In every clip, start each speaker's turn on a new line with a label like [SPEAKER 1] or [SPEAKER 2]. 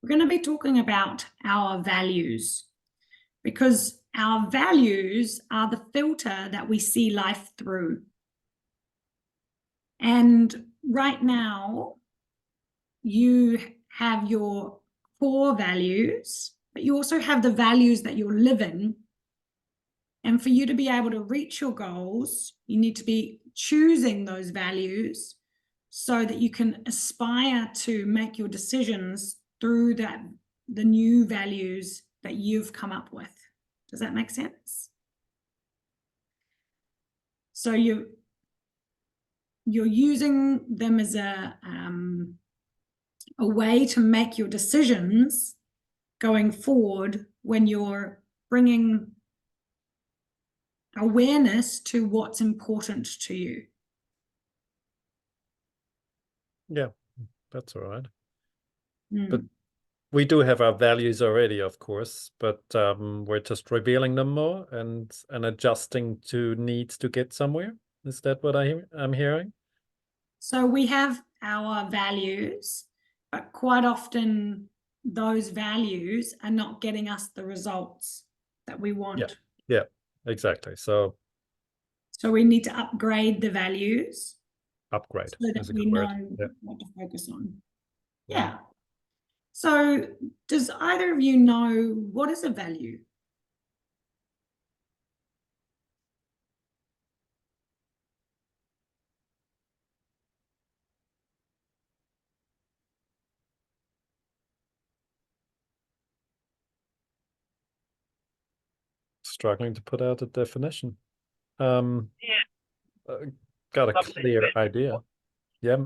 [SPEAKER 1] We're going to be talking about our values, because our values are the filter that we see life through. And right now, you have your core values, but you also have the values that you're living. And for you to be able to reach your goals, you need to be choosing those values so that you can aspire to make your decisions through the new values that you've come up with. Does that make sense? So you're using them as a way to make your decisions going forward when you're bringing awareness to what's important to you.
[SPEAKER 2] Yeah, that's all right. But we do have our values already, of course, but we're just revealing them more and adjusting to needs to get somewhere. Is that what I'm hearing?
[SPEAKER 1] So we have our values, but quite often those values are not getting us the results that we want.
[SPEAKER 2] Yeah, exactly. So
[SPEAKER 1] we need to upgrade the values.
[SPEAKER 2] Upgrade
[SPEAKER 1] so that we know what to focus on. Yeah. So does either of you know what is a value?
[SPEAKER 2] Struggling to put out a definition. Got a clear idea. Yeah.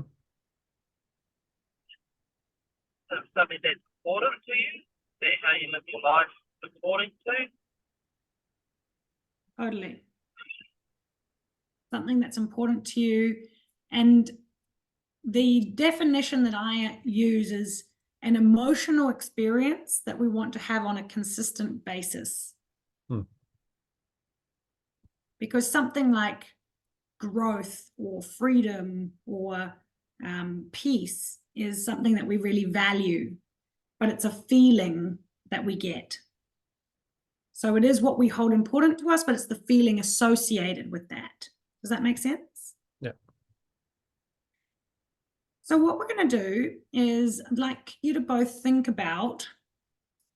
[SPEAKER 3] Something that's important to you, that how you live your life according to.
[SPEAKER 1] Totally. Something that's important to you. And the definition that I use is an emotional experience that we want to have on a consistent basis. Because something like growth or freedom or peace is something that we really value, but it's a feeling that we get. So it is what we hold important to us, but it's the feeling associated with that. Does that make sense?
[SPEAKER 2] Yeah.
[SPEAKER 1] So what we're going to do is I'd like you to both think about,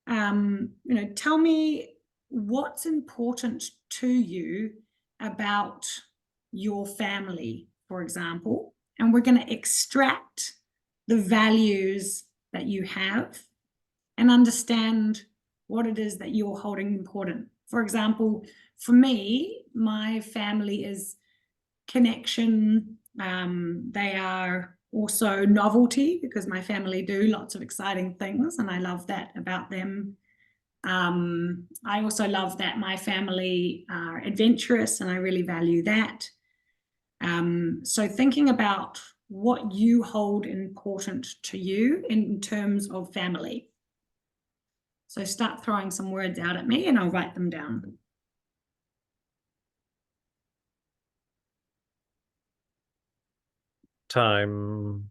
[SPEAKER 1] tell me what's important to you about your family, for example, and we're going to extract the values that you have and understand what it is that you're holding important. For example, for me, my family is connection. They are also novelty, because my family do lots of exciting things and I love that about them. I also love that my family are adventurous and I really value that. So thinking about what you hold important to you in terms of family. So start throwing some words out at me and I'll write them down.
[SPEAKER 2] Time,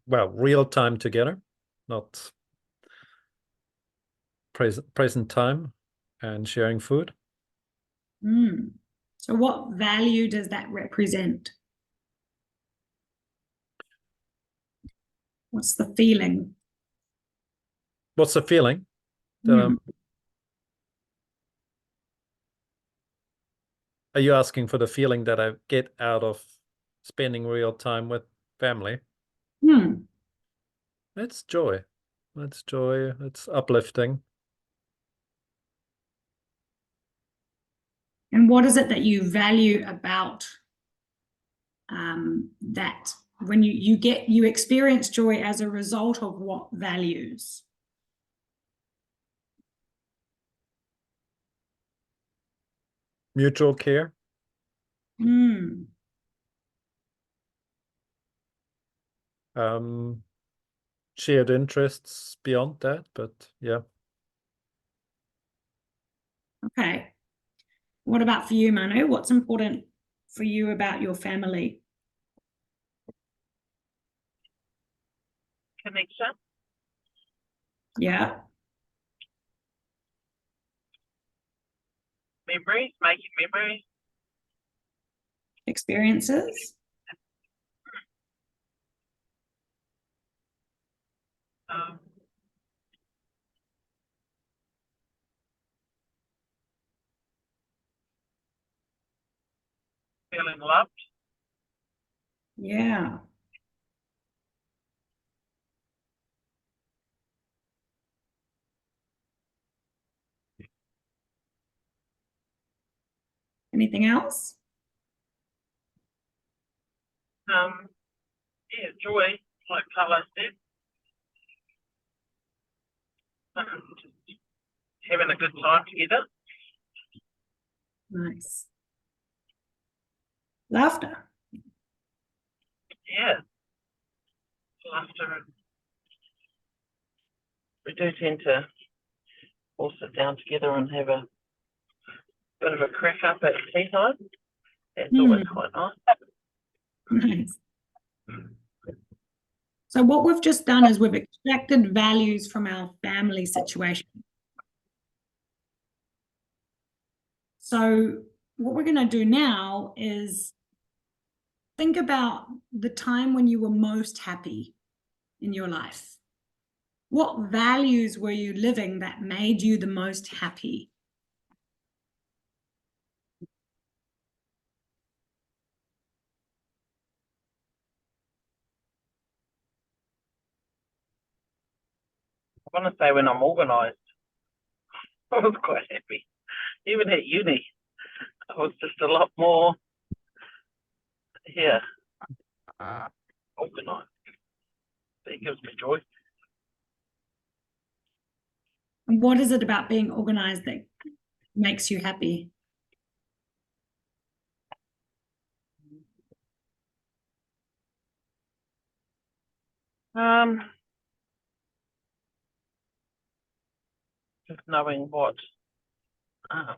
[SPEAKER 2] well, real time together, not present time, and sharing food.
[SPEAKER 1] So what value does that represent? What's the feeling?
[SPEAKER 2] What's the feeling? Are you asking for the feeling that I get out of spending real time with family? It's joy. It's joy. It's uplifting.
[SPEAKER 1] And what is it that you value about that? When you experience joy as a result of what values?
[SPEAKER 2] Mutual care. Shared interests beyond that, but yeah.
[SPEAKER 1] Okay. What about for you, Manu? What's important for you about your family?
[SPEAKER 3] Connection.
[SPEAKER 1] Yeah.
[SPEAKER 3] Memories, making memories.
[SPEAKER 1] Experiences.
[SPEAKER 3] Um, feeling loved.
[SPEAKER 1] Yeah. Anything else?
[SPEAKER 3] Yeah, joy, like Carla said. Just having a good time together.
[SPEAKER 1] Nice. Laughter.
[SPEAKER 3] Yeah, laughter. We do tend to all sit down together and have a bit of a crack up at tea time. That's always quite nice.
[SPEAKER 1] Nice. So what we've just done is we've extracted values from our family situation. So what we're going to do now is think about the time when you were most happy in your life. What values were you living that made you the most happy?
[SPEAKER 3] I want to say when I'm organised, I was quite happy. Even at uni, I was just a lot more, organised. That gives me joy.
[SPEAKER 1] And what is it about being organized that makes you happy?
[SPEAKER 3] Just knowing what, I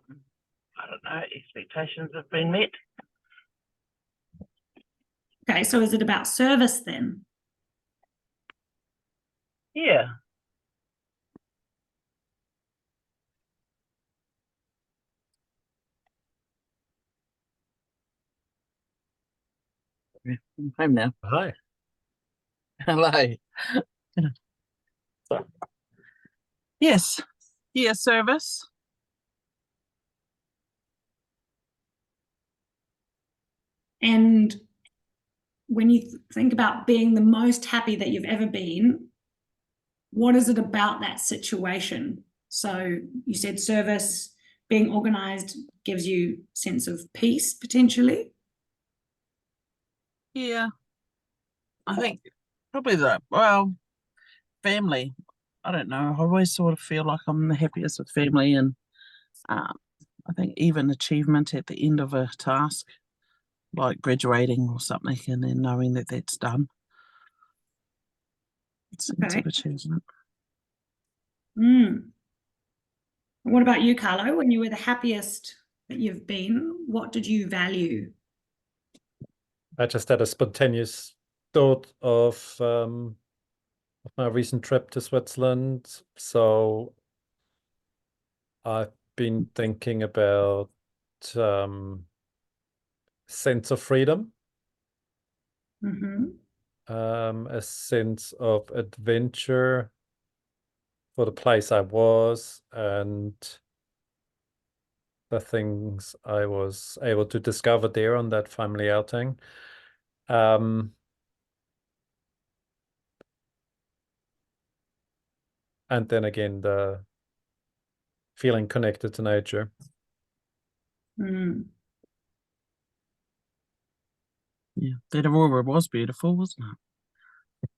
[SPEAKER 3] don't know, expectations have been met.
[SPEAKER 1] Okay, so is it about service then?
[SPEAKER 3] Yeah.
[SPEAKER 4] I'm home now.
[SPEAKER 2] Hi.
[SPEAKER 4] Hello. Yes. Yeah, service.
[SPEAKER 1] And when you think about being the most happy that you've ever been, what is it about that situation? So you said service, being organized gives you a sense of peace potentially.
[SPEAKER 4] Yeah. I think probably family. I don't know. I always sort of feel like I'm the happiest with family, and I think even achievement at the end of a task, like graduating or something, and then knowing that that's done. It's a sense of achievement.
[SPEAKER 1] What about you, Carlo? When you were the happiest that you've been, what did you value?
[SPEAKER 2] I just had a spontaneous thought of my recent trip to Switzerland. So I've been thinking about sense of freedom, a sense of adventure for the place I was and the things I was able to discover there on that family outing. And then again, the feeling connected to nature.
[SPEAKER 4] Yeah, that aurora was beautiful, wasn't it?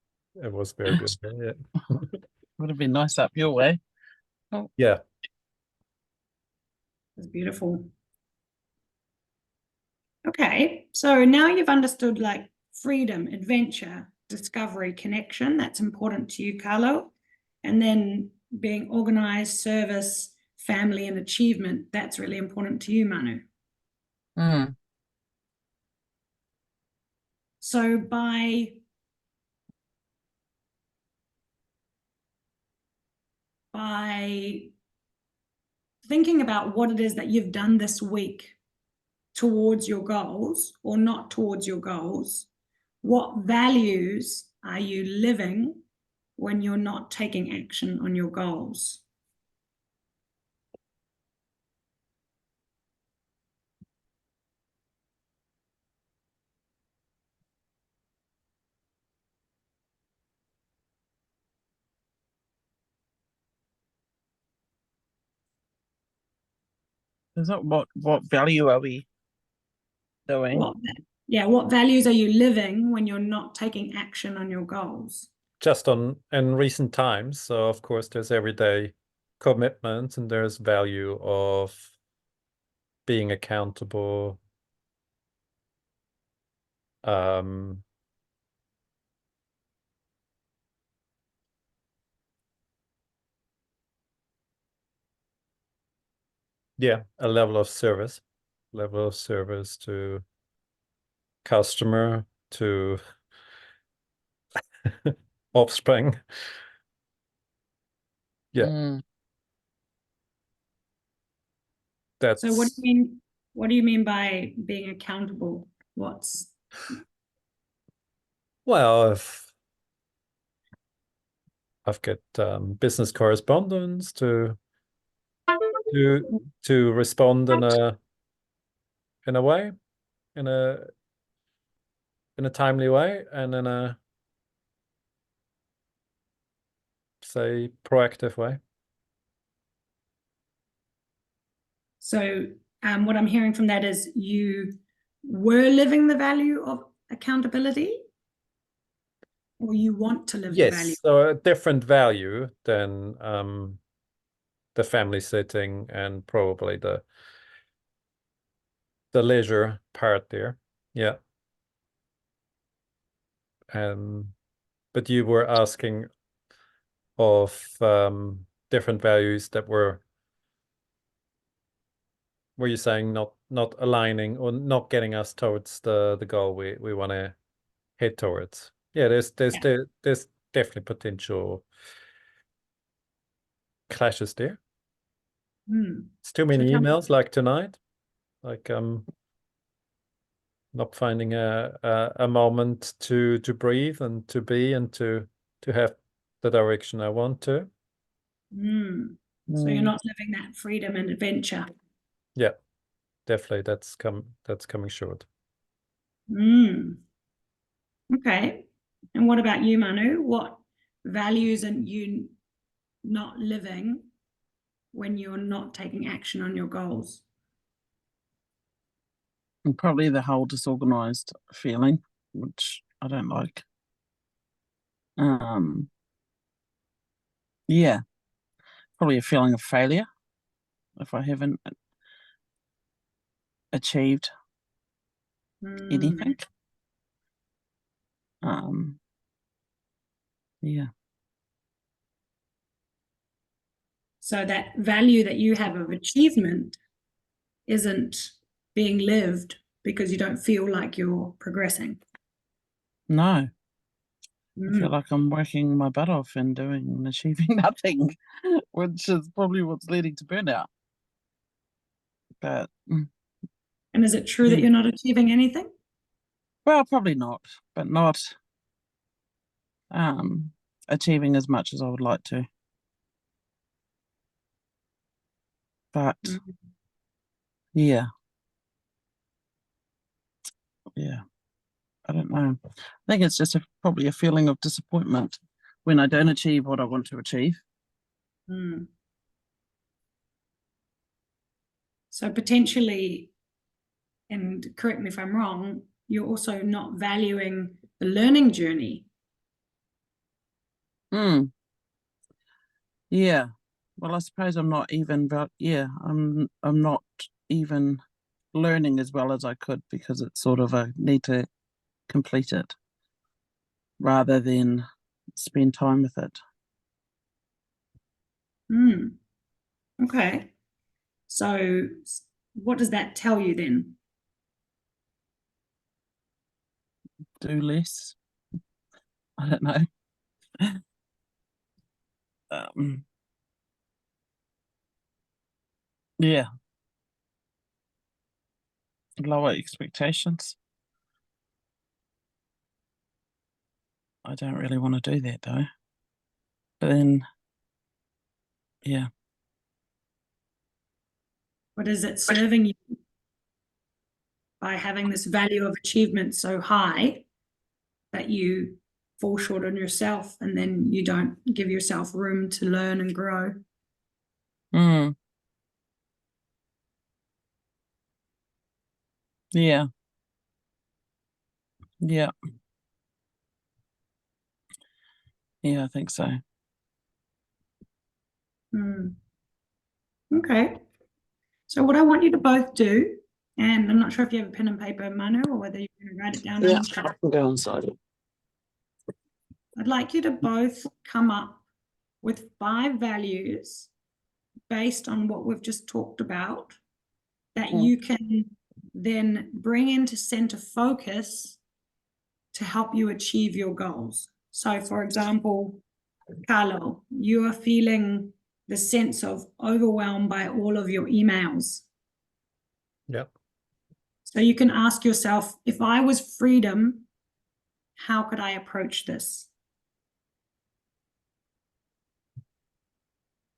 [SPEAKER 2] It was very beautiful. Yeah.
[SPEAKER 4] Would have been nice up your way.
[SPEAKER 2] Oh. Yeah.
[SPEAKER 1] It's beautiful. Okay, so now you've understood like freedom, adventure, discovery, connection. That's important to you, Carlo. And then being organized, service, family, and achievement. That's really important to you, Manu. So by by thinking about what it is that you've done this week towards your goals or not towards your goals. What values are you living when you're not taking action on your goals?
[SPEAKER 4] Is that what value are we doing?
[SPEAKER 1] What values are you living when you're not taking action on your goals?
[SPEAKER 2] Just in recent times. So of course there's everyday commitment and there's value of being accountable. Yeah, a level of service to customer, to offspring. Yeah.
[SPEAKER 4] Mm.
[SPEAKER 2] That's
[SPEAKER 1] So what do you mean? What do you mean by being accountable?
[SPEAKER 2] well, I've got business correspondence to respond in a way, in a timely way, and in a, say, proactive way.
[SPEAKER 1] So what I'm hearing from that is you were living the value of accountability, or you want to live the value?
[SPEAKER 2] Yes, so a different value than the family sitting and probably the leisure part there. Yeah. But you were asking of different values that were you saying not aligning or not getting us towards the goal we want to head towards? Yeah, there's definitely potential clashes there. It's too many emails like tonight, like not finding a moment to breathe and to be and to have the direction I want to.
[SPEAKER 1] So you're not living that freedom and adventure.
[SPEAKER 2] Yeah, definitely. That's coming short.
[SPEAKER 1] Okay. And what about you, Manu? What values are you not living when you're not taking action on your goals?
[SPEAKER 4] And probably the whole disorganized feeling, which I don't like. Yeah, probably a feeling of failure if I haven't achieved anything. Yeah.
[SPEAKER 1] So that value that you have of achievement isn't being lived because you don't feel like you're progressing.
[SPEAKER 4] No. I feel like I'm working my butt off and doing and achieving nothing, which is probably what's leading to burnout. But
[SPEAKER 1] and is it true that you're not achieving anything?
[SPEAKER 4] Well, probably not, but not achieving as much as I would like to. But yeah, I don't know. I think it's just probably a feeling of disappointment when I don't achieve what I want to achieve.
[SPEAKER 1] So potentially, and correct me if I'm wrong, you're also not valuing the learning journey.
[SPEAKER 4] Yeah. Well, I suppose I'm not even. I'm not even learning as well as I could because it's sort of a need to complete it rather than spend time with it.
[SPEAKER 1] Okay. So what does that tell you then?
[SPEAKER 4] Do less. I don't know. Yeah. Lower expectations. I don't really want to do that though. But then, yeah.
[SPEAKER 1] What is it serving you by having this value of achievement so high that you fall short on yourself and then you don't give yourself room to learn and grow?
[SPEAKER 4] Mm. Yeah. Yeah. Yeah, I think so.
[SPEAKER 1] Okay. So what I want you to both do, and I'm not sure if you have a pen and paper, Manu, or whether you're going to write it down.
[SPEAKER 4] Yeah, I can go inside.
[SPEAKER 1] I'd like you to both come up with 5 values based on what we've just talked about that you can then bring into center focus to help you achieve your goals. So, for example, Carlo, you are feeling the sense of overwhelm by all of your emails.
[SPEAKER 2] Yeah.
[SPEAKER 1] So you can ask yourself, if I was freedom, how could I approach this?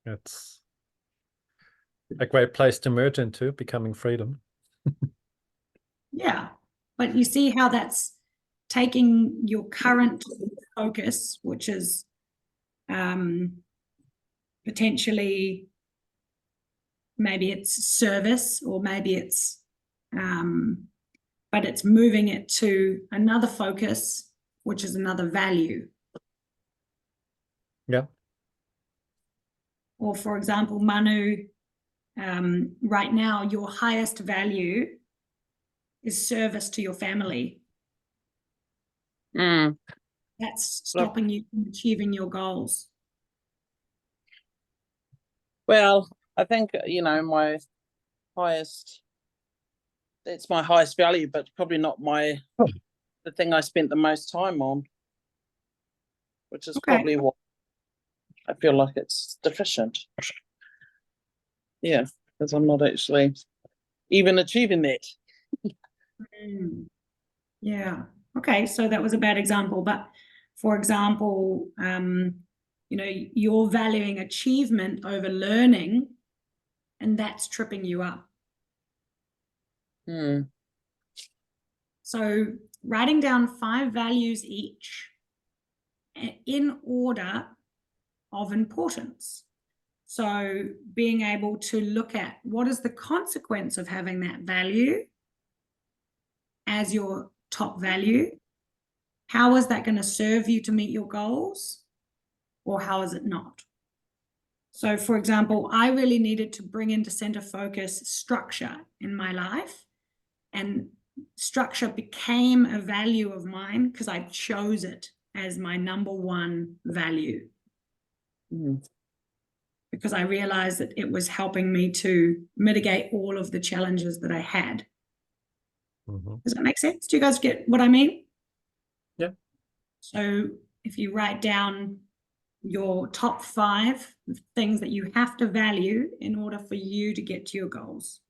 [SPEAKER 2] It's a great place to merge into, becoming freedom.
[SPEAKER 1] Yeah, but you see how that's taking your current focus, which is potentially maybe it's service, or maybe it's but it's moving it to another focus, which is another value.
[SPEAKER 2] Yeah.
[SPEAKER 1] Or for example, Manu, right now your highest value is service to your family. That's stopping you from achieving your goals.
[SPEAKER 4] Well, I think, my highest, it's my highest value, but probably not the thing I spent the most time on, which is probably what I feel like it's deficient. Yeah, because I'm not actually even achieving that.
[SPEAKER 1] Yeah. Okay, so that was a bad example, but for example, you're valuing achievement over learning, and that's tripping you up. So writing down 5 values each in order of importance. So being able to look at what is the consequence of having that value as your top value. How is that going to serve you to meet your goals, or how is it not? So, for example, I really needed to bring into center focus structure in my life, and structure became a value of mine because I chose it as my number 1 value. Because I realized that it was helping me to mitigate all of the challenges that I had. Does that make sense? Do you guys get what I mean?
[SPEAKER 2] Yeah.
[SPEAKER 1] So if you write down your top 5 things that you have to value in order for you to get to your goals.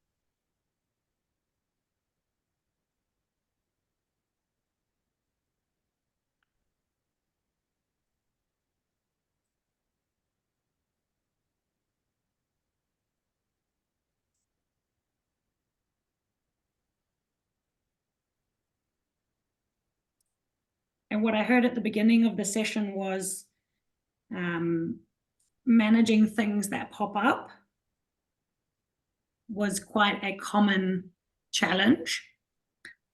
[SPEAKER 1] And what I heard at the beginning of the session was managing things that pop up was quite a common challenge.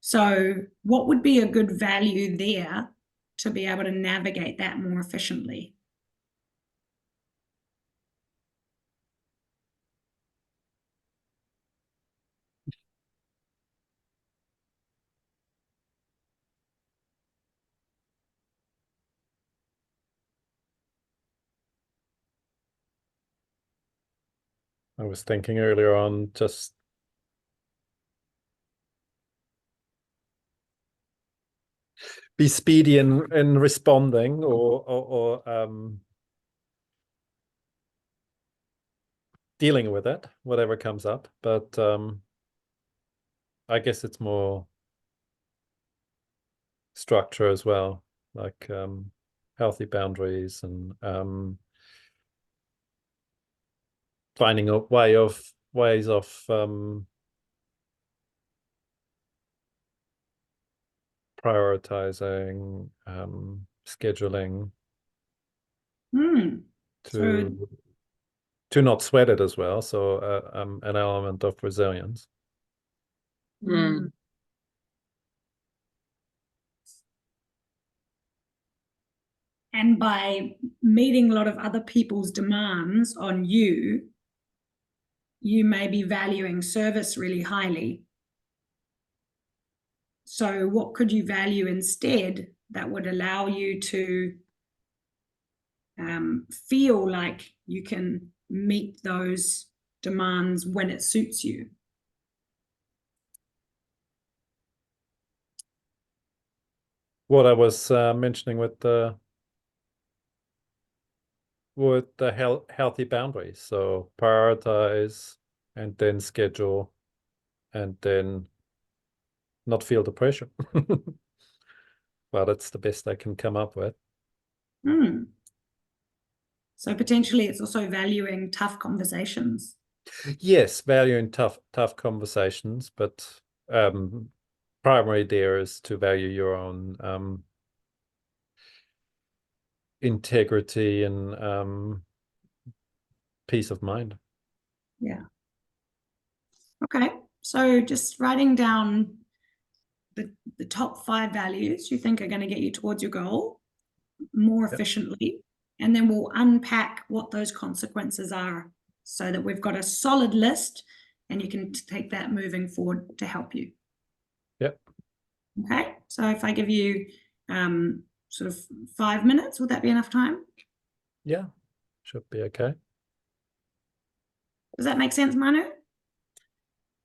[SPEAKER 1] So what would be a good value there to be able to navigate that more efficiently?
[SPEAKER 2] I was thinking earlier on just be speedy in responding, or dealing with it, whatever comes up. But I guess it's more structure as well, like healthy boundaries and finding a ways of prioritizing, scheduling
[SPEAKER 1] So
[SPEAKER 2] to not sweat it as well. So an element of resilience.
[SPEAKER 4] Mm.
[SPEAKER 1] And by meeting a lot of other people's demands on you, you may be valuing service really highly. So what could you value instead that would allow you to feel like you can meet those demands when it suits you?
[SPEAKER 2] What I was mentioning with the healthy boundaries. So prioritize and then schedule and then not feel the pressure. Well, that's the best I can come up with.
[SPEAKER 1] So potentially it's also valuing tough conversations.
[SPEAKER 2] Yes, valuing tough conversations, but primary there is to value your own integrity and peace of mind.
[SPEAKER 1] Yeah. Okay. So just writing down the top 5 values you think are going to get you towards your goal more efficiently. And then we'll unpack what those consequences are so that we've got a solid list and you can take that moving forward to help you.
[SPEAKER 2] Yep.
[SPEAKER 1] Okay. So if I give you sort of 5 minutes, would that be enough time?
[SPEAKER 2] Yeah, should be okay.
[SPEAKER 1] Does that make sense, Manu?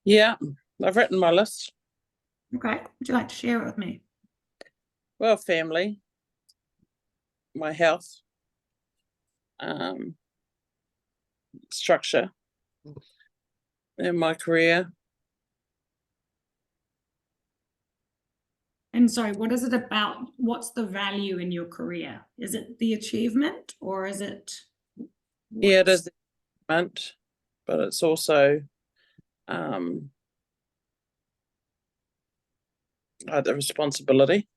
[SPEAKER 4] Yeah, I've written my list.
[SPEAKER 1] Okay. Would you like to share it with me?
[SPEAKER 4] Well, family, my health, structure, and my career.
[SPEAKER 1] And sorry, what is it about? What's the value in your career? Is it the achievement or is it?
[SPEAKER 4] Yeah, it is the achievement, but it's also the responsibility.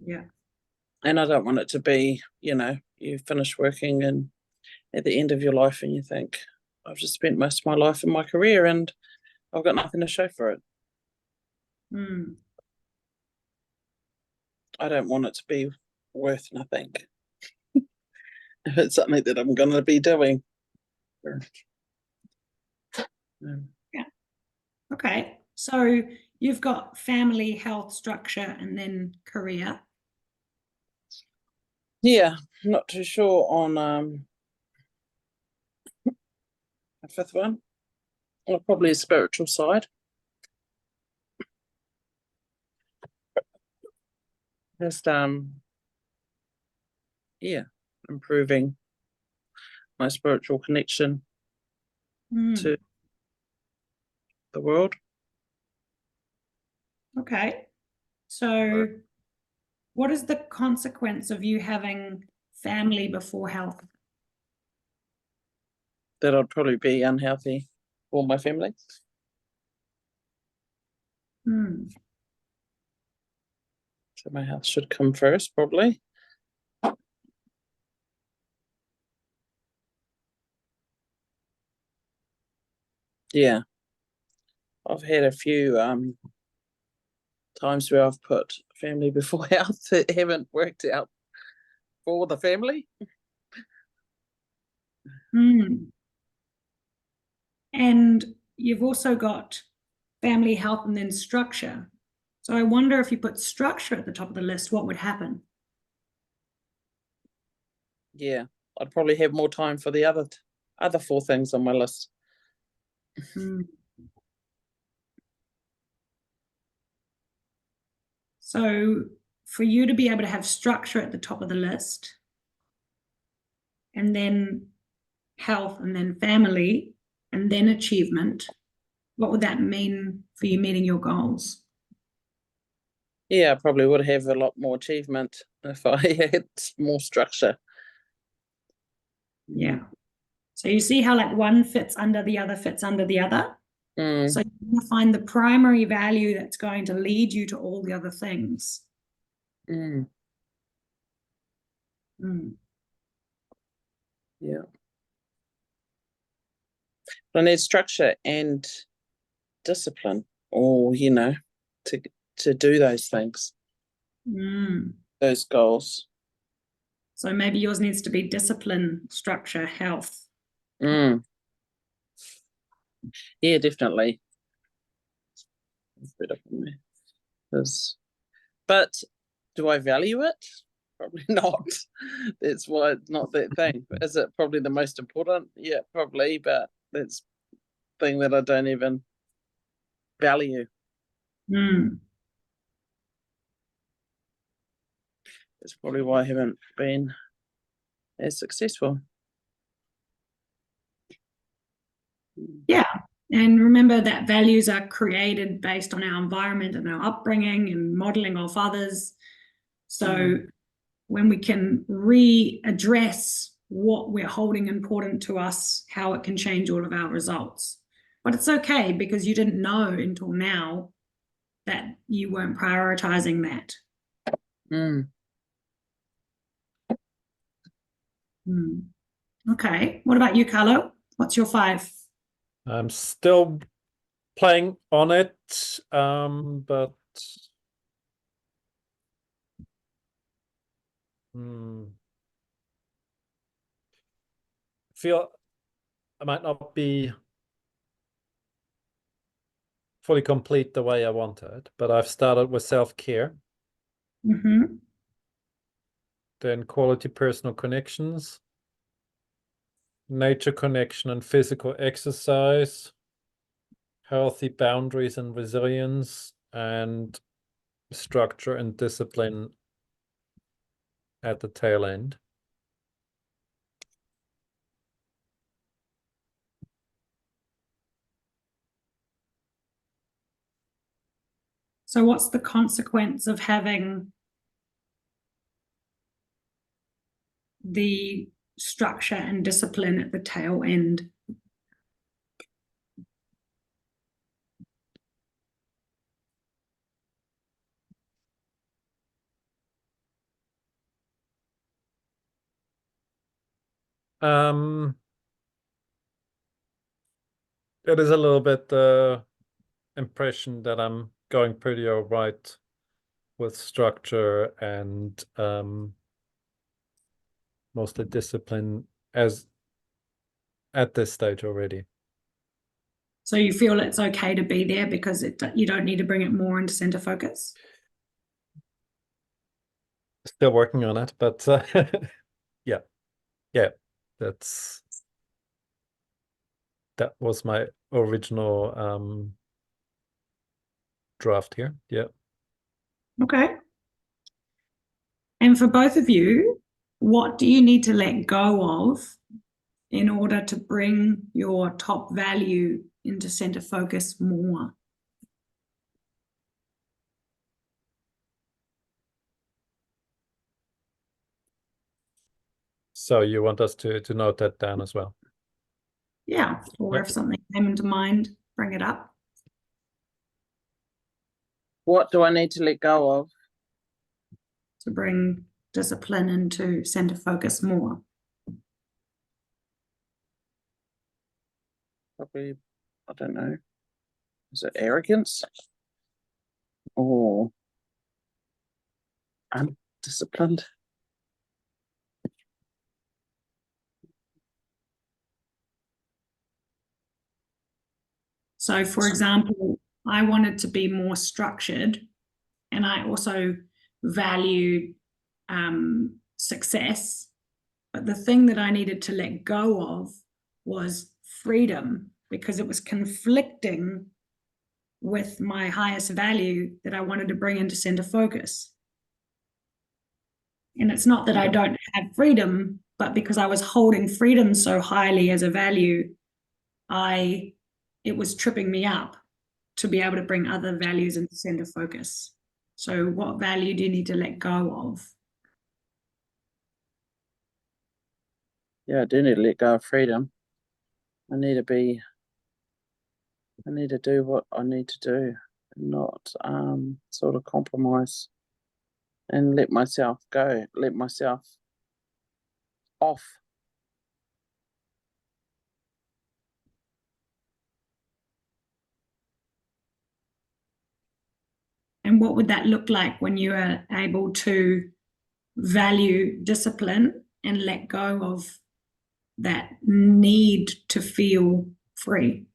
[SPEAKER 1] Yeah.
[SPEAKER 4] And I don't want it to be, you finish working and at the end of your life and you think, I've just spent most of my life in my career and I've got nothing to show for it. I don't want it to be worth nothing. If it's something that I'm going to be doing.
[SPEAKER 1] Yeah. Okay. So you've got family, health, structure, and then career.
[SPEAKER 4] Yeah, I'm not too sure on a 5th one. Well, probably a spiritual side. Just improving my spiritual connection to the world.
[SPEAKER 1] Okay. So what is the consequence of you having family before health?
[SPEAKER 4] That I'd probably be unhealthy for my family. So my health should come first, probably. Yeah. I've had a few times where I've put family before health that haven't worked out for the family.
[SPEAKER 1] And you've also got family, health, and then structure. So I wonder if you put structure at the top of the list, what would happen?
[SPEAKER 4] Yeah, I'd probably have more time for the other 4 things on my list. So for you to be able to have structure at the top of the list
[SPEAKER 1] and then health, and then family, and then achievement, what would that mean for you meeting your goals?
[SPEAKER 4] Yeah, I probably would have a lot more achievement if I had more structure.
[SPEAKER 1] Yeah. So you see how like one fits under the other fits under the other?
[SPEAKER 4] Mm.
[SPEAKER 1] So you find the primary value that's going to lead you to all the other things.
[SPEAKER 4] Mm.
[SPEAKER 1] Mm.
[SPEAKER 4] Yeah. But I need structure and discipline, or to do those things,
[SPEAKER 1] Mm.
[SPEAKER 4] those goals.
[SPEAKER 1] So maybe yours needs to be discipline, structure, health.
[SPEAKER 4] Mm. Yeah, definitely. But do I value it? Probably not. That's why it's not that thing. Is it probably the most important? Yeah, probably, but that's the thing that I don't even value.
[SPEAKER 1] Mm.
[SPEAKER 4] That's probably why I haven't been as successful.
[SPEAKER 1] Yeah. And remember that values are created based on our environment and our upbringing and modeling of others. So when we can readdress what we're holding important to us, how it can change all of our results. But it's okay because you didn't know until now that you weren't prioritizing that.
[SPEAKER 4] Mm.
[SPEAKER 1] Mm. Okay. What about you, Carlo? What's your 5?
[SPEAKER 2] I'm still playing on it, but feel I might not be fully complete the way I wanted, but I've started with self-care,
[SPEAKER 1] Mm-hmm.
[SPEAKER 2] then quality personal connections, nature connection and physical exercise, healthy boundaries and resilience, and structure and discipline at the tail end.
[SPEAKER 1] So what's the consequence of having the structure and discipline at the tail end?
[SPEAKER 2] It is a little bit the impression that I'm going pretty all right with structure and mostly discipline as at this stage already.
[SPEAKER 1] So you feel it's okay to be there because you don't need to bring it more into center focus?
[SPEAKER 2] Still working on it, but yeah, that was my original draft here. Yeah.
[SPEAKER 1] Okay. And for both of you, what do you need to let go of in order to bring your top value into center focus more?
[SPEAKER 2] So you want us to note that down as well?
[SPEAKER 1] Yeah, or
[SPEAKER 2] Yep.
[SPEAKER 1] if something came into mind, bring it up.
[SPEAKER 4] What do I need to let go of?
[SPEAKER 1] To bring discipline into center focus more.
[SPEAKER 4] Probably, I don't know. Is it arrogance? Or undisciplined?
[SPEAKER 1] So, for example, I wanted to be more structured, and I also valued success. But the thing that I needed to let go of was freedom, because it was conflicting with my highest value that I wanted to bring into center focus. And it's not that I don't have freedom, but because I was holding freedom so highly as a value, it was tripping me up to be able to bring other values into center focus. So what value do you need to let go of?
[SPEAKER 4] Yeah, I do need to let go of freedom. I need to do what I need to do, and not sort of compromise and let myself go, let myself off.
[SPEAKER 1] And what would that look like when you are able to value discipline and let go of that need to feel free?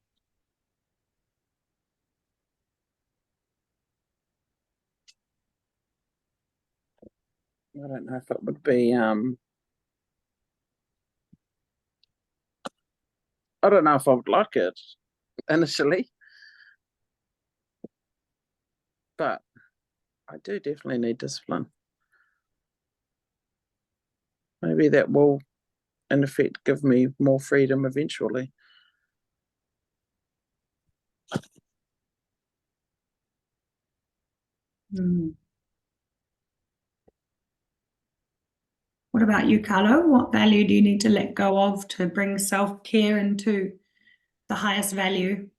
[SPEAKER 4] I don't know if it would be I don't know if I would like it initially, but I do definitely need discipline. Maybe that will, in effect, give me more freedom eventually.
[SPEAKER 1] What about you, Carlo? What value do you need to let go of to bring self-care into the highest value?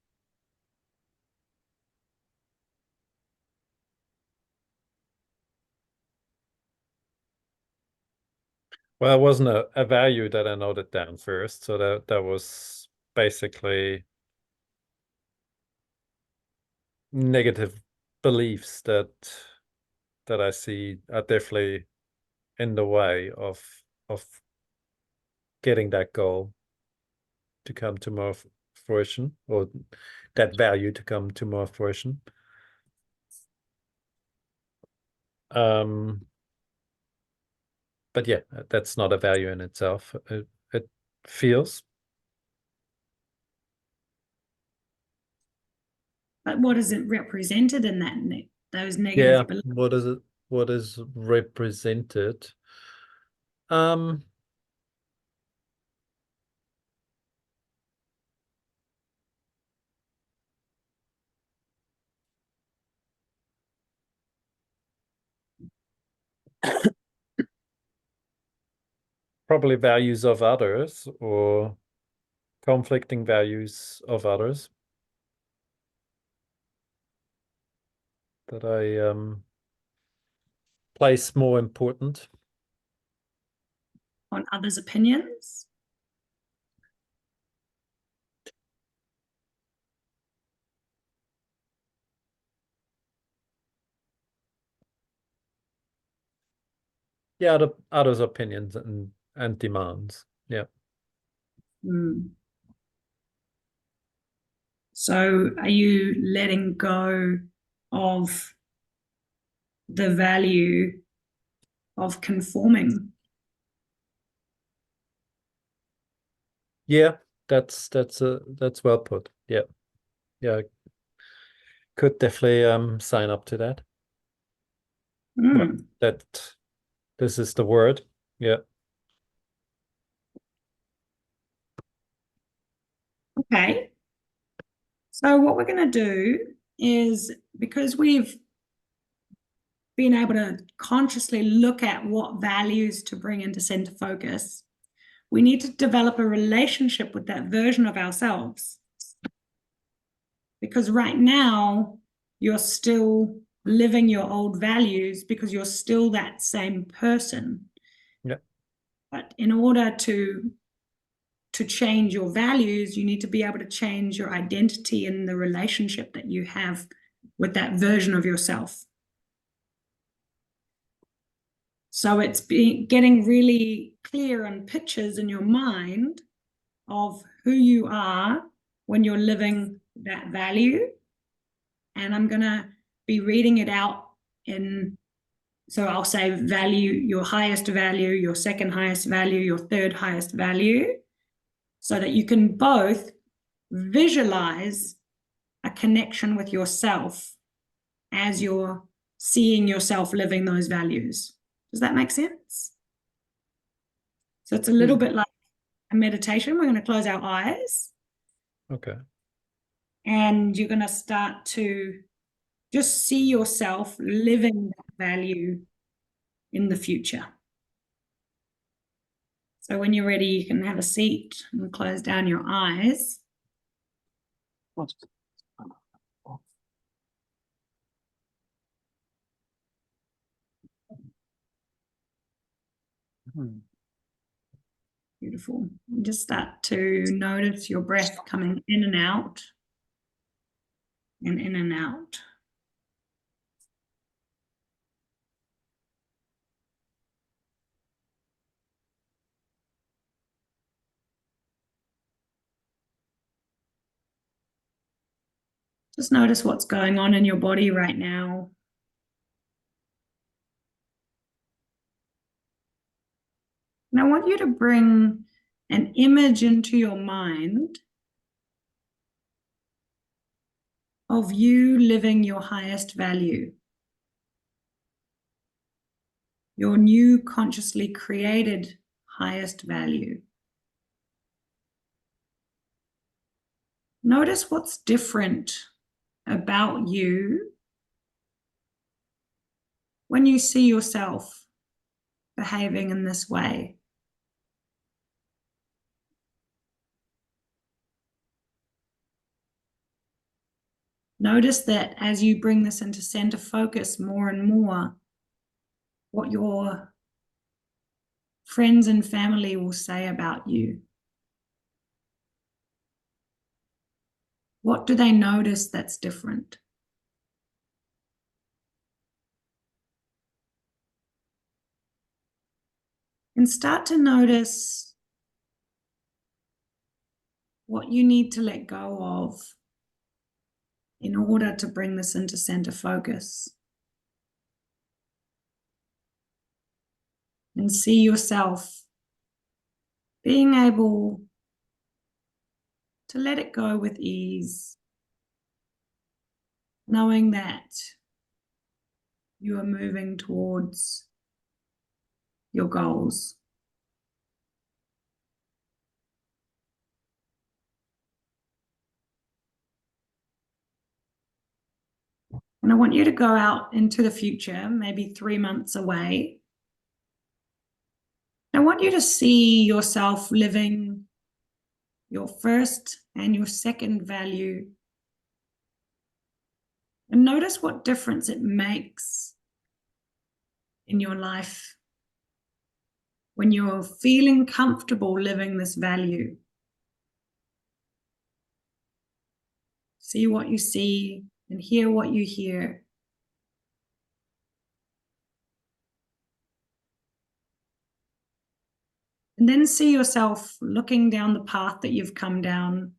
[SPEAKER 2] Well, it wasn't a value that I noted down first, so that was basically negative beliefs that I see are definitely in the way of getting that goal to come to more fruition, or that value to come to more fruition. But yeah, that's not a value in itself. It feels.
[SPEAKER 1] But what is it represented in that those negative beliefs?
[SPEAKER 2] What is it? What is represented? Probably values of others, or conflicting values of others that I place more important.
[SPEAKER 1] On others' opinions?
[SPEAKER 2] Yeah, the others' opinions and demands. Yeah.
[SPEAKER 1] So are you letting go of the value of conforming?
[SPEAKER 2] Yeah, that's well put. Yeah. Yeah. Could definitely sign up to that. Well, that this is the word. Yeah.
[SPEAKER 1] Okay. So what we're going to do is, because we've been able to consciously look at what values to bring into center focus, we need to develop a relationship with that version of ourselves. Because right now, you're still living your old values because you're still that same person.
[SPEAKER 2] Yeah.
[SPEAKER 1] But in order to change your values, you need to be able to change your identity and the relationship that you have with that version of yourself. So it's getting really clear on pictures in your mind of who you are when you're living that value. And I'm going to be reading it out so I'll say value, your highest value, your second highest value, your third highest value, so that you can both visualize a connection with yourself as you're seeing yourself living those values. Does that make sense? So it's a little bit like a meditation. We're going to close our eyes.
[SPEAKER 2] Okay.
[SPEAKER 1] And you're going to start to just see yourself living that value in the future. So when you're ready, you can have a seat and close down your eyes. Beautiful. And just start to notice your breath coming in and out, and in and out. Just notice what's going on in your body right now. And I want you to bring an image into your mind of you living your highest value, your new consciously created highest value. Notice what's different about you when you see yourself behaving in this way. Notice that as you bring this into center focus more and more, what your friends and family will say about you. What do they notice that's different? And start to notice what you need to let go of in order to bring this into center focus. And see yourself being able to let it go with ease, knowing that you are moving towards your goals. And I want you to go out into the future, maybe 3 months away. I want you to see yourself living your first and your second value. And notice what difference it makes in your life when you're feeling comfortable living this value. See what you see and hear what you hear. And then see yourself looking down the path that you've come down,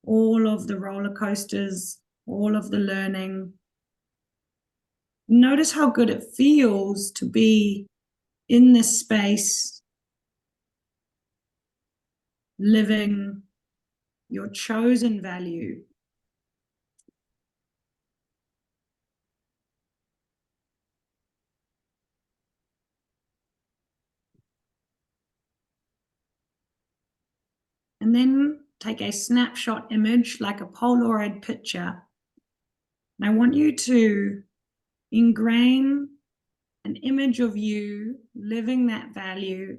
[SPEAKER 1] all of the roller coasters, all of the learning. Notice how good it feels to be in this space, living your chosen value. And then take a snapshot image like a Polaroid picture. And I want you to ingrain an image of you living that value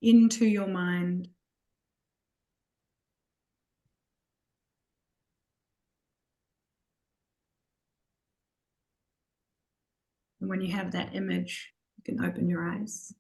[SPEAKER 1] into your mind. And when you have that image, you can open your eyes.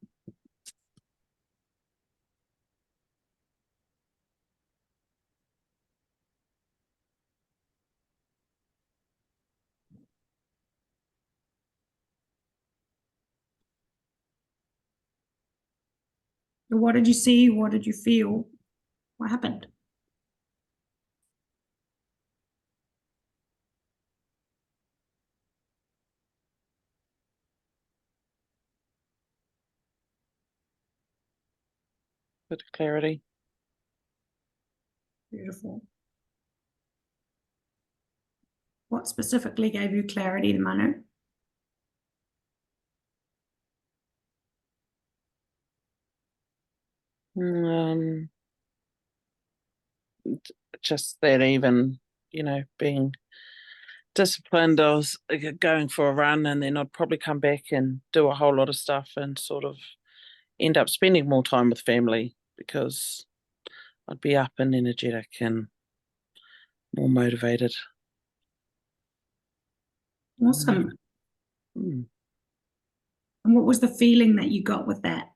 [SPEAKER 1] What did you see? What did you feel? What happened?
[SPEAKER 4] Bit of clarity.
[SPEAKER 1] Beautiful. What specifically gave you clarity, Manu?
[SPEAKER 4] Just that even, being disciplined, I was going for a run, and then I'd probably come back and do a whole lot of stuff and sort of end up spending more time with family because I'd be up and energetic and more motivated.
[SPEAKER 1] Awesome.
[SPEAKER 4] Mm.
[SPEAKER 1] And what was the feeling that you got with that?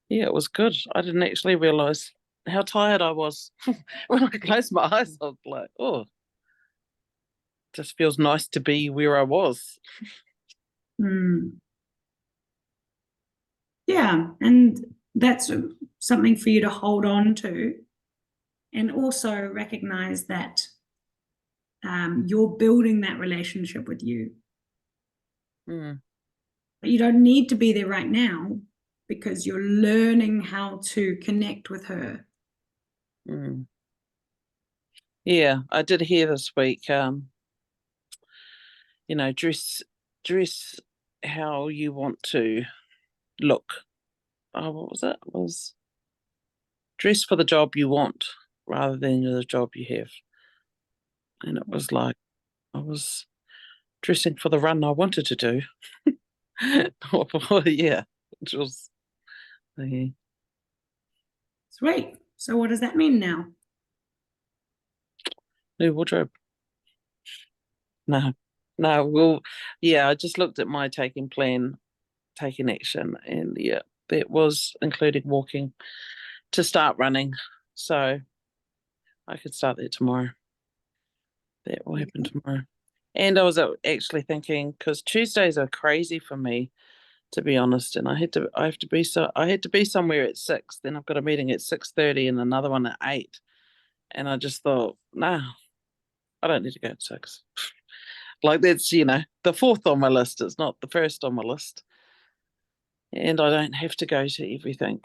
[SPEAKER 4] Yeah, it was good. I didn't actually realise how tired I was. When I closed my eyes, I was like, oh, just feels nice to be where I was.
[SPEAKER 1] Mm. Yeah, and that's something for you to hold on to, and also recognize that you're building that relationship with you.
[SPEAKER 4] Mm.
[SPEAKER 1] But you don't need to be there right now because you're learning how to connect with her.
[SPEAKER 4] Mm. Yeah, I did hear this week, dress how you want to look. Oh, what was it? It was dress for the job you want rather than the job you have. And it was like I was dressing for the run I wanted to do. Yeah, which was
[SPEAKER 1] Sweet. So what does that mean now?
[SPEAKER 4] new wardrobe. No, well, yeah, I just looked at my taking action, and yeah, that was including walking to start running. So I could start there tomorrow. That will happen tomorrow. And I was actually thinking, because Tuesdays are crazy for me, to be honest, and I had to be somewhere at 6. Then I've got a meeting at 6:30 and another one at 8. And I just thought, nah, I don't need to go at 6. Like that's, the fourth on my list. It's not the first on my list. And I don't have to go to everything.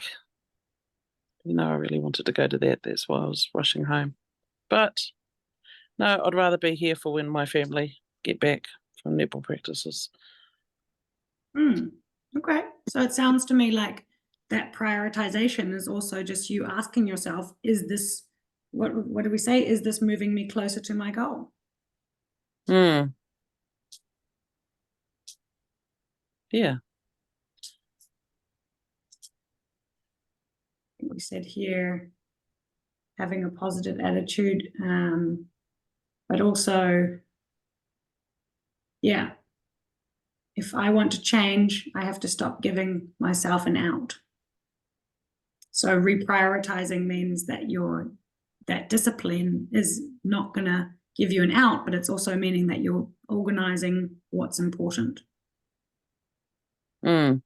[SPEAKER 4] I really wanted to go to that. That's why I was rushing home. But no, I'd rather be here for when my family get back from netball practices.
[SPEAKER 1] Okay. So it sounds to me like that prioritization is also just you asking yourself, is this, what do we say? Is this moving me closer to my goal?
[SPEAKER 4] Yeah.
[SPEAKER 1] We said here, having a positive attitude, but also, yeah, if I want to change, I have to stop giving myself an out. So reprioritizing means that that discipline is not going to give you an out, but it's also meaning that you're organizing what's important.
[SPEAKER 4] Because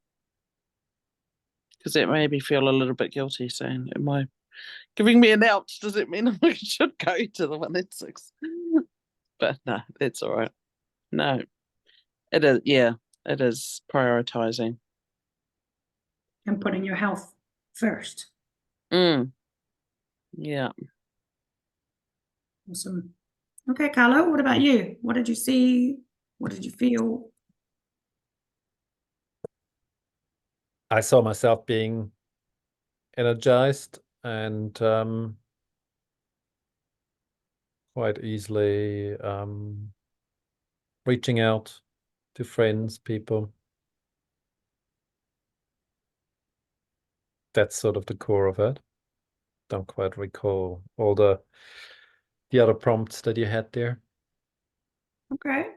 [SPEAKER 4] it made me feel a little bit guilty saying, am I giving me an out? Does it mean I should go to the one at 6? But no, that's all right. No, it is. Yeah, it is prioritizing.
[SPEAKER 1] And putting your health first.
[SPEAKER 4] Yeah.
[SPEAKER 1] Awesome. Okay, Carlo, what about you? What did you see? What did you feel?
[SPEAKER 2] I saw myself being energized and quite easily reaching out to friends, people. That's sort of the core of it. Don't quite recall all the other prompts that you had there.
[SPEAKER 1] Okay.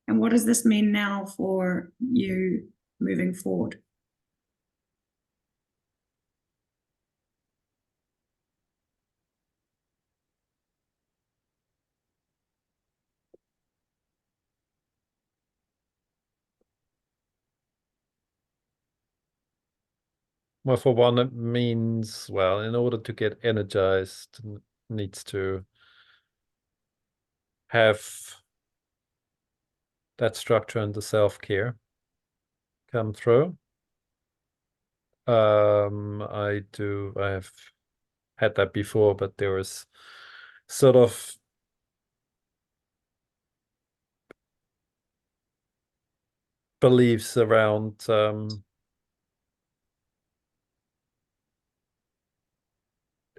[SPEAKER 1] And what does this mean now for you moving forward?
[SPEAKER 2] Well, for one, it means, well, in order to get energized, needs to have that structure and the self-care come through. I have had that before, but there was sort of beliefs around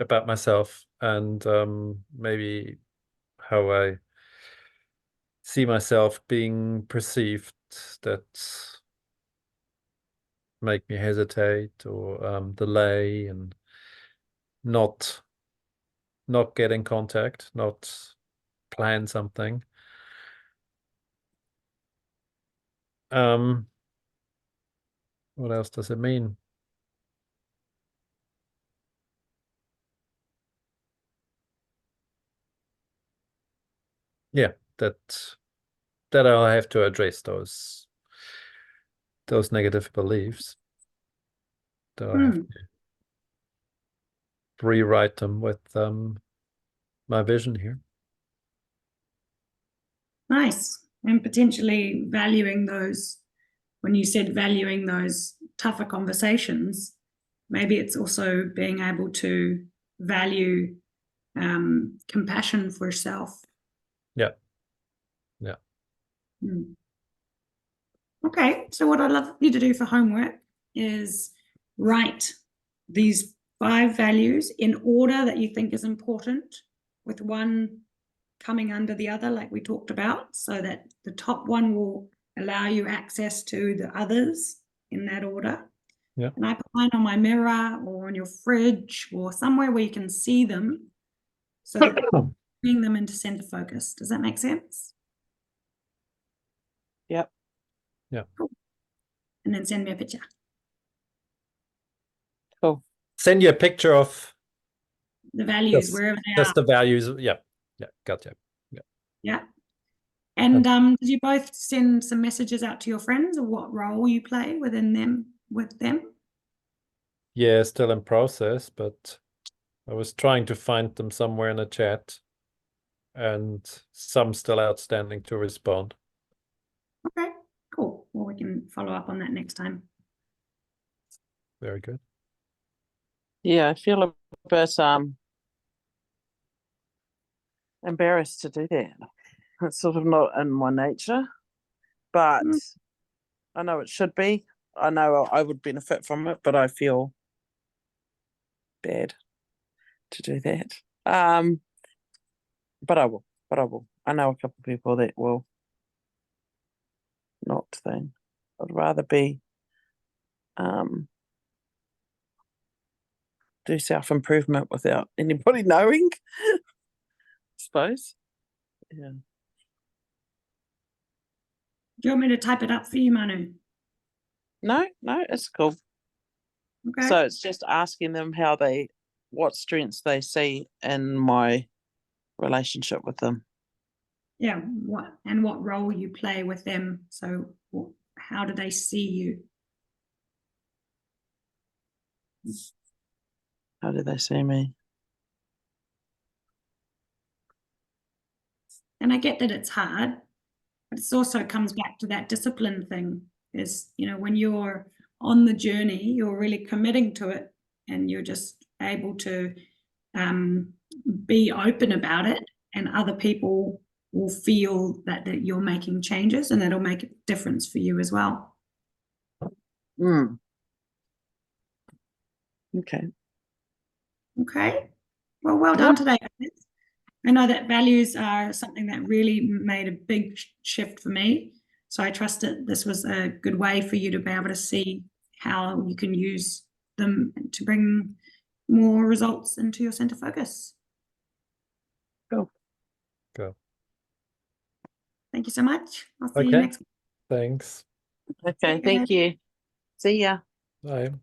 [SPEAKER 2] about myself and maybe how I see myself being perceived that make me hesitate or delay and not get in contact, not plan something. What else does it mean? Yeah, that I'll have to address those negative beliefs. That I have to rewrite them with my vision here.
[SPEAKER 1] Nice. And potentially valuing those, when you said valuing those tougher conversations, maybe it's also being able to value compassion for yourself.
[SPEAKER 2] Yeah. Yeah.
[SPEAKER 1] Okay, so what I'd love you to do for homework is write these 5 values in order that you think is important, with one coming under the other, like we talked about, so that the top one will allow you access to the others in that order.
[SPEAKER 2] Yeah.
[SPEAKER 1] And I put mine on my mirror or on your fridge or somewhere where you can see them, so that bring them into center focus. Does that make sense?
[SPEAKER 4] Yep.
[SPEAKER 2] Yeah.
[SPEAKER 1] Cool. And then send me a picture.
[SPEAKER 4] Cool.
[SPEAKER 2] Send you a picture of
[SPEAKER 1] The values, wherever they
[SPEAKER 2] just
[SPEAKER 1] are.
[SPEAKER 2] the values. Yeah. Yeah. Gotcha.
[SPEAKER 1] Yeah. And did you both send some messages out to your friends of what role you play within them, with them?
[SPEAKER 2] Yeah, still in process, but I was trying to find them somewhere in the chat, and some still outstanding to respond.
[SPEAKER 1] Okay, cool. Well, we can follow up on that next time.
[SPEAKER 2] Very good.
[SPEAKER 4] Yeah, I feel a bit embarrassed to do that. It's sort of not in my nature, but I know it should be. I know I would benefit from it, but I feel bad to do that. But I will. I know a couple of people that will not think. I'd rather be do self-improvement without anybody knowing, I suppose. Yeah.
[SPEAKER 1] Do you want me to type it up for you, Manu?
[SPEAKER 4] No, it's cool.
[SPEAKER 1] Okay.
[SPEAKER 4] So it's just asking them what strengths they see in my relationship with them.
[SPEAKER 1] Yeah, what role you play with them. So how do they see you?
[SPEAKER 4] How do they see me?
[SPEAKER 1] And I get that it's hard, but it also comes back to that discipline thing. Is, when you're on the journey, you're really committing to it, and you're just able to be open about it, and other people will feel that you're making changes, and that'll make a difference for you as well.
[SPEAKER 4] Okay.
[SPEAKER 1] Well done today. I know that values are something that really made a big shift for me. So I trust that this was a good way for you to be able to see how you can use them to bring more results into your center focus.
[SPEAKER 4] Cool.
[SPEAKER 2] Go.
[SPEAKER 1] Thank you so much. I'll see you next week.
[SPEAKER 2] Thanks.
[SPEAKER 4] Okay, thank you. See ya.
[SPEAKER 2] Bye.